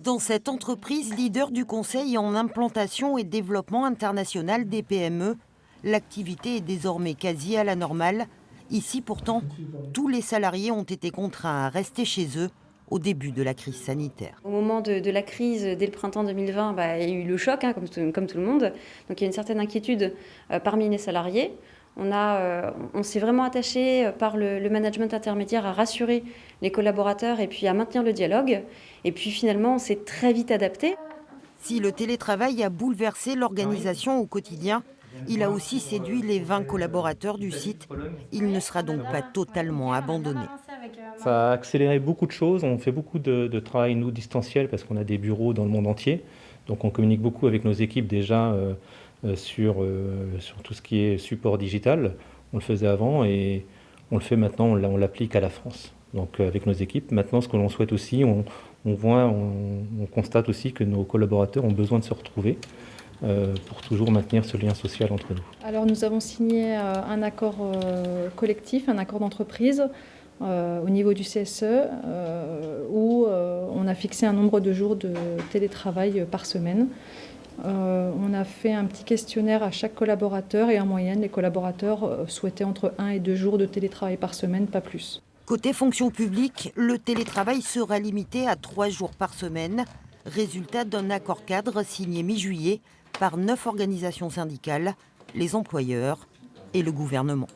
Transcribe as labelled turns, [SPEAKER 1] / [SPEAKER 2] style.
[SPEAKER 1] Dans cette entreprise leader du conseil en implantation et développement international des PME, l'activité est désormais quasi à la normale. Ici, pourtant, tous les salariés ont été contraints à rester chez eux au début de la crise sanitaire.
[SPEAKER 2] Au moment de la crise, dès le printemps 2020, il y a eu le choc, comme tout le monde. Donc il y a une certaine inquiétude parmi les salariés. On s'est vraiment attaché par le management intermédiaire à rassurer les collaborateurs et puis à maintenir le dialogue. Et puis finalement, on s'est très vite adapté.
[SPEAKER 1] Si le télétravail a bouleversé l'organisation au quotidien, il a aussi séduit les 20 collaborateurs du site. Il ne sera donc pas totalement abandonné.
[SPEAKER 3] Ça a accéléré beaucoup de choses. On fait beaucoup de travail, nous, distanciel, parce qu'on a des bureaux dans le monde entier. Donc on communique beaucoup avec nos équipes déjà sur tout ce qui est support digital. On le faisait avant et on le fait maintenant, on l'applique à la France. Donc avec nos équipes. Maintenant, ce que l'on souhaite aussi, on constate aussi que nos collaborateurs ont besoin de se retrouver pour toujours maintenir ce lien social entre nous.
[SPEAKER 4] Alors nous avons signé un accord collectif, un accord d'entreprise au niveau du CSE où on a fixé un nombre de jours de télétravail par semaine. On a fait un petit questionnaire à chaque collaborateur et en moyenne, les collaborateurs souhaitaient entre 1 et 2 jours de télétravail par semaine, pas plus.
[SPEAKER 1] Côté fonction publique, le télétravail sera limité à 3 jours par semaine, résultat d'un accord cadre signé mi-juillet par 9 organisations syndicales, les employeurs et le gouvernement.